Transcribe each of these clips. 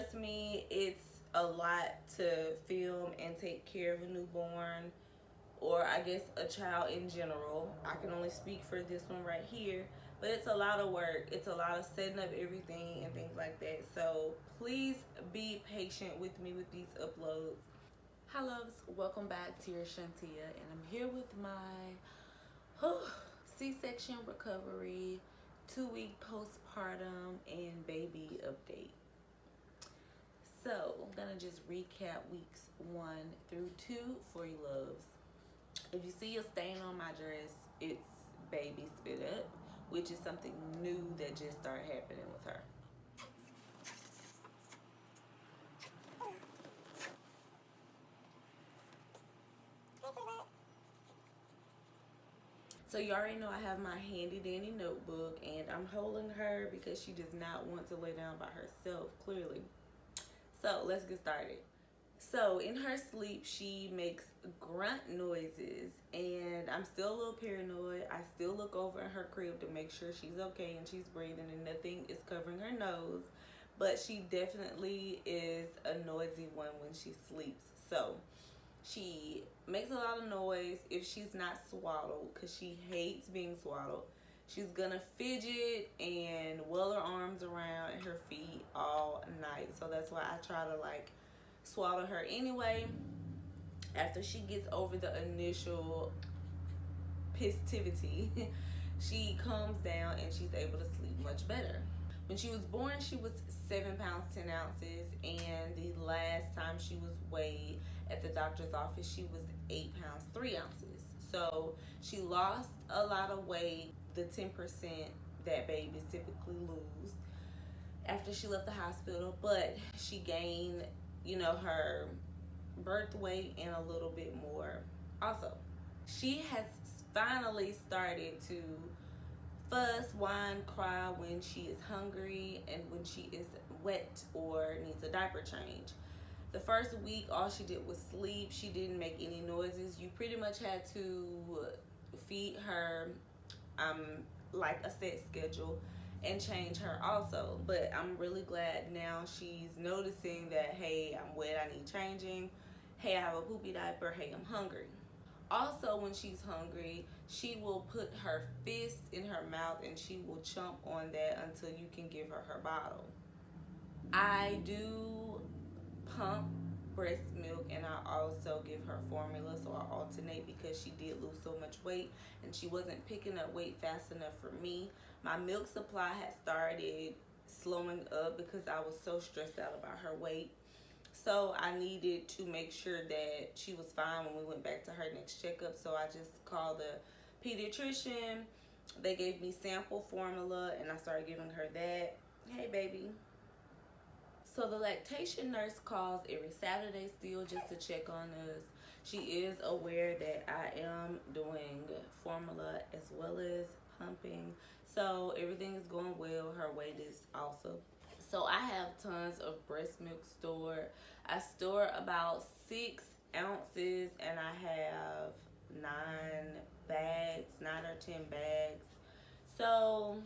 trust me, it's a lot to film and take care of a newborn, or I guess a child in general. I can only speak for this one right here, but it's a lot of work. It's a lot of setting up everything and things like that. So please be patient with me with these uploads. Hi loves, welcome back. Tierra Shontia, and I'm here with my C-section recovery, 2-week postpartum, and baby update. So I'm gonna just recap weeks 1 through 2 for you loves. If you see a stain on my dress, it's baby spit up, which is something new that just started happening with her. So you already know I have my handy dandy notebook, and I'm holding her because she does not want to lay down by herself, clearly. So let's get started. So in her sleep, she makes grunt noises, and I'm still a little paranoid. I still look over in her crib to make sure she's okay and she's breathing and nothing is covering her nose. But she definitely is a noisy one when she sleeps. So she makes a lot of noise if she's not swaddled, because she hates being swaddled. She's gonna fidget and whirl her arms around and her feet all night. So that's why I try to like swaddle her anyway. After she gets over the initial festivity, she calms down and she's able to sleep much better. When she was born, she was 7 pounds 10 ounces, and the last time she was weighed at the doctor's office, she was 8 pounds 3 ounces. So she lost a lot of weight, the 10% that babies typically lose after she left the hospital, but she gained, you know, her birth weight and a little bit more also. She has finally started to fuss, whine, cry when she is hungry and when she is wet or needs a diaper change. The first week, all she did was sleep. She didn't make any noises. You pretty much had to feed her like a set schedule and change her also. But I'm really glad now she's noticing that, hey, I'm wet, I need changing. Hey, I have a poopy diaper. Hey, I'm hungry. Also, when she's hungry, she will put her fist in her mouth and she will chomp on that until you can give her her bottle. I do pump breast milk, and I also give her formula, so I alternate because she did lose so much weight and she wasn't picking up weight fast enough for me. My milk supply had started slowing up because I was so stressed out about her weight. So I needed to make sure that she was fine when we went back to her next checkup. So I just called the pediatrician. They gave me sample formula and I started giving her that. Hey, baby. So the lactation nurse calls every Saturday still just to check on us. She is aware that I am doing formula as well as pumping. So everything is going well. Her weight is also. So I have tons of breast milk stored. I store about 6 ounces and I have 9 bags, 9 or 10 bags. So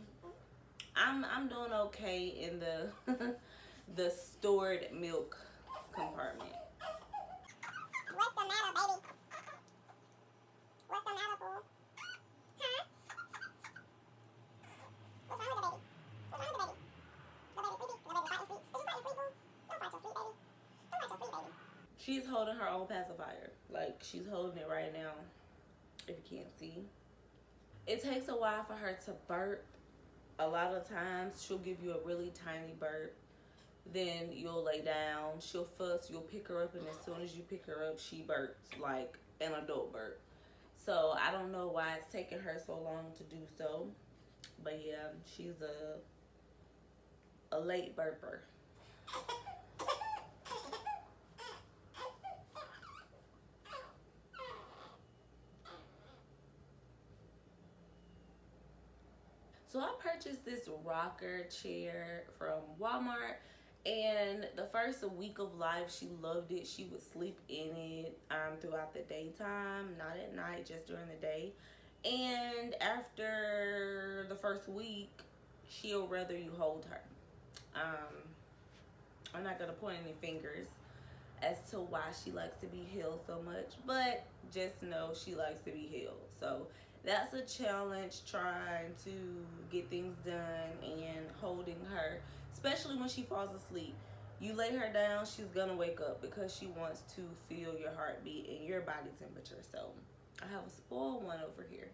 I'm doing okay in the the stored milk compartment. What's the matter, baby? What's the matter, boo? Huh? What's wrong with the baby? What's wrong with the baby? The baby sleepy? The baby fighting sleep? Is you fighting sleep, boo? Don't fight your sleep, baby. Don't fight your sleep, baby. She's holding her own pacifier. Like, she's holding it right now, if you can't see. It takes a while for her to burp. A lot of times, she'll give you a really tiny burp. Then you'll lay down, she'll fuss, you'll pick her up, and as soon as you pick her up, she burps like an adult burp. So I don't know why it's taking her so long to do so, but yeah, she's a late burper. So I purchased this rocker chair from Walmart, and the first week of life, she loved it. She would sleep in it throughout the daytime, not at night, just during the day. And after the first week, she'll rather you hold her. I'm not gonna point any fingers as to why she likes to be held so much, but just know she likes to be held. So that's a challenge, trying to get things done and holding her, especially when she falls asleep. You lay her down, she's gonna wake up because she wants to feel your heartbeat and your body temperature. So I have a spoiled one over here.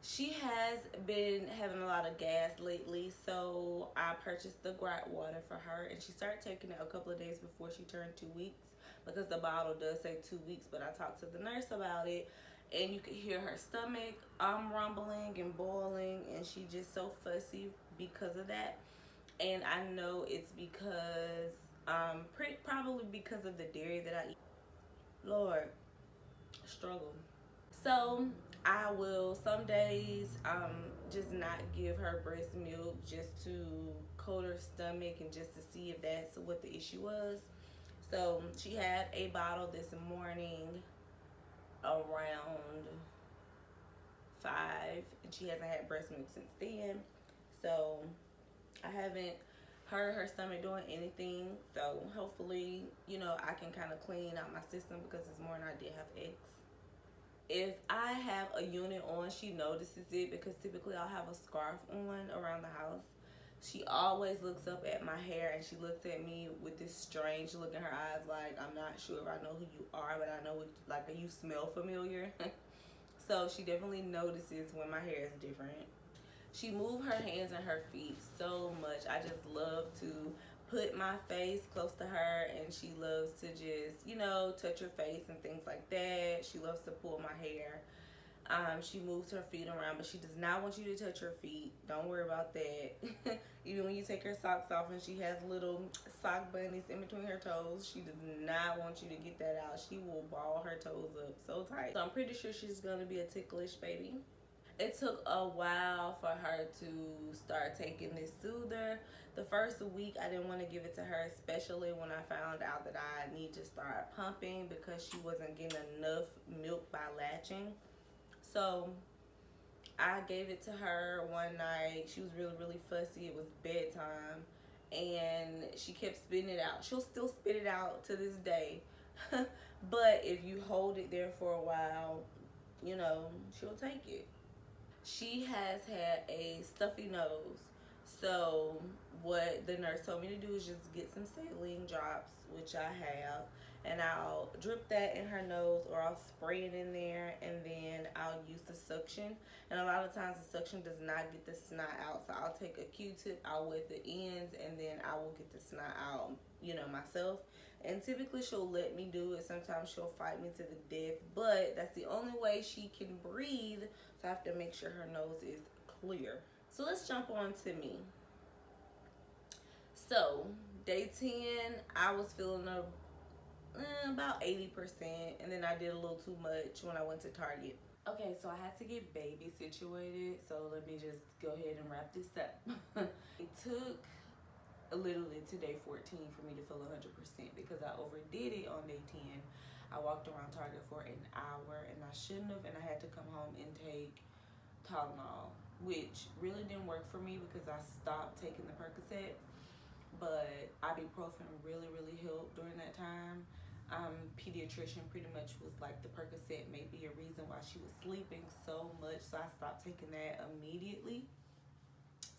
She has been having a lot of gas lately, so I purchased the Gripe Water for her, and she started taking it a couple of days before she turned 2 weeks, because the bottle does say 2 weeks, but I talked to the nurse about it, and you could hear her stomach rumbling and boiling, and she just so fussy because of that. And I know it's because probably because of the dairy that I eat. Lord, struggle. So I will some days just not give her breast milk, just to coat her stomach and just to see if that's what the issue was. So she had a bottle this morning around 5, and she hasn't had breast milk since then. So I haven't heard her stomach doing anything. So hopefully, I can kind of clean out my system, because this morning I did have eggs. If I have a unit on, she notices it, because typically I'll have a scarf on around the house. She always looks up at my hair, and she looks at me with this strange look in her eyes, like, I'm not sure if I know who you are, but I know like, you smell familiar. So she definitely notices when my hair is different. She moves her hands and her feet so much. I just love to put my face close to her, and she loves to just, touch her face and things like that. She loves to pull my hair. She moves her feet around, but she does not want you to touch her feet. Don't worry about that. Even when you take her socks off and she has little sock bunnies in between her toes, she does not want you to get that out. She will ball her toes up so tight. So I'm pretty sure she's going to be a ticklish baby. It took a while for her to start taking this soother. The first week I didn't want to give it to her, especially when I found out that I need to start pumping, because she wasn't getting enough milk by latching. So I gave it to her one night. She was really, really fussy. It was bedtime, and she kept spitting it out. She'll still spit it out to this day. But if you hold it there for a while, she'll take it. She has had a stuffy nose. So what the nurse told me to do is just get some saline drops, which I have, and I'll drip that in her nose, or I'll spray it in there, and then I'll use the suction. And a lot of times the suction does not get the snot out, so I'll take a Q-tip, I'll wet the ends, and then I will get the snot out, myself. And typically she'll let me do it. Sometimes she'll fight me to the death, but that's the only way she can breathe, so I have to make sure her nose is clear. So let's jump on to me. So day 10, I was feeling about 80%, and then I did a little too much when I went to Target. Okay, so I had to get baby situated, so let me just go ahead and wrap this up. It took literally to day 14 for me to feel 100%, because I overdid it on day 10. I walked around Target for an hour, and I shouldn't have, and I had to come home and take Tylenol, which really didn't work for me because I stopped taking the Percocet. But ibuprofen really, really helped during that time. Pediatrician pretty much was like, the Percocet may be a reason why she was sleeping so much, so I stopped taking that immediately.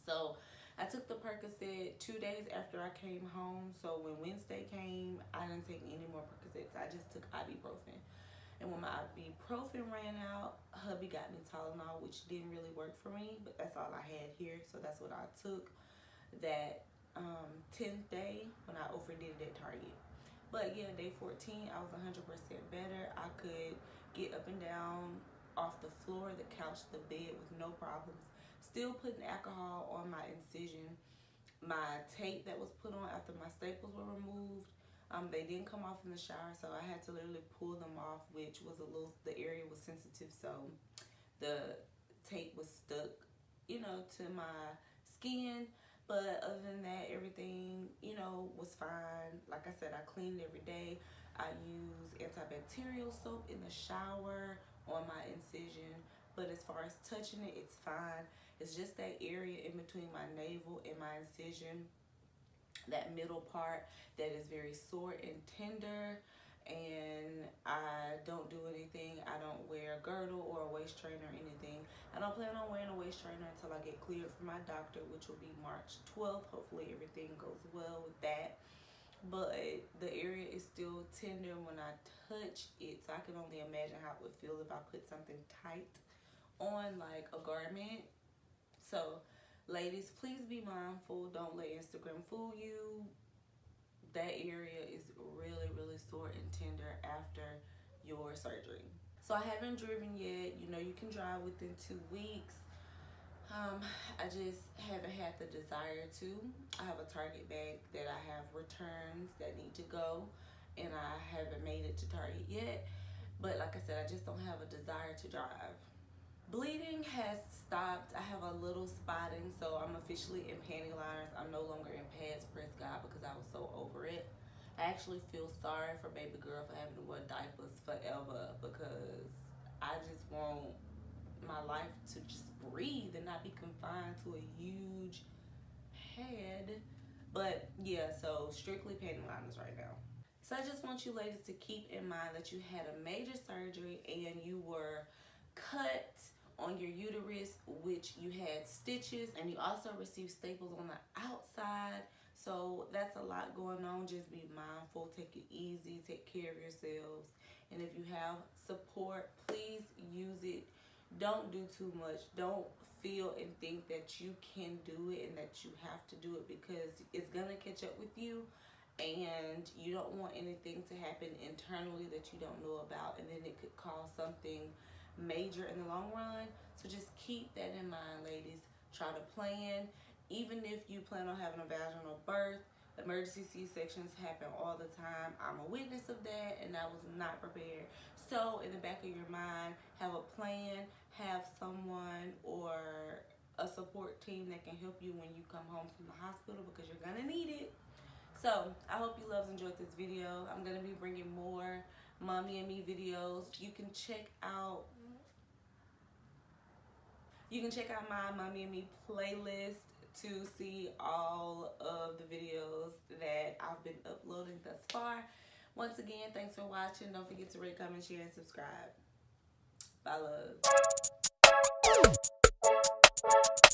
So I took the Percocet 2 days after I came home. So when Wednesday came, I didn't take any more Percocets. I just took ibuprofen. And when my ibuprofen ran out, hubby got me Tylenol, which didn't really work for me, but that's all I had here, so that's what I took that 10th day when I overdid it at Target. But yeah, day 14, I was 100% better. I could get up and down off the floor, the couch, the bed with no problems. Still putting alcohol on my incision. My tape that was put on after my staples were removed, they didn't come off in the shower, so I had to literally pull them off, which was the area was sensitive, so the tape was stuck, to my skin. But other than that, everything, was fine. Like I said, I cleaned every day. I use antibacterial soap in the shower on my incision. But as far as touching it, it's fine. It's just that area in between my navel and my incision. that middle part that is very sore and tender. And I don't do anything. I don't wear a girdle or a waist trainer or anything. I don't plan on wearing a waist trainer until I get cleared from my doctor, which will be March 12th. Hopefully everything goes well with that. But the area is still tender when I touch it, so I can only imagine how it would feel if I put something tight on, like a garment. So ladies, please be mindful. Don't let Instagram fool you. That area is really, really sore and tender after your surgery. So I haven't driven yet. You know, you can drive within 2 weeks. I just haven't had the desire to. I have a Target bag that I have returns that need to go, and I haven't made it to Target yet. But like I said, I just don't have a desire to drive. Bleeding has stopped. I have a little spotting, so I'm officially in panty liners. I'm no longer in pads, press God, because I was so over it. I actually feel sorry for baby girl for having to wear diapers forever, because I just want my life to just breathe and not be confined to a huge head. But yeah, so strictly panty liners right now. So I just want you ladies to keep in mind that you had a major surgery and you were cut on your uterus, which you had stitches, and you also received staples on the outside. So that's a lot going on. Just be mindful, take it easy, take care of yourselves. And if you have support, please use it. Don't do too much. Don't feel and think that you can do it and that you have to do it, because it's gonna catch up with you, and you don't want anything to happen internally that you don't know about, and then it could cause something major in the long run. So just keep that in mind, ladies. Try to plan. Even if you plan on having a vaginal birth, emergency C-sections happen all the time. I'm a witness of that, and I was not prepared. So in the back of your mind, have a plan, have someone or a support team that can help you when you come home from the hospital, because you're gonna need it. So I hope you loves enjoyed this video. I'm gonna be bringing more Mommy and Me videos. You can check out my Mommy and Me playlist to see all of the videos that I've been uploading thus far. Once again, thanks for watching. Don't forget to rate, comment, share, and subscribe. Bye, love.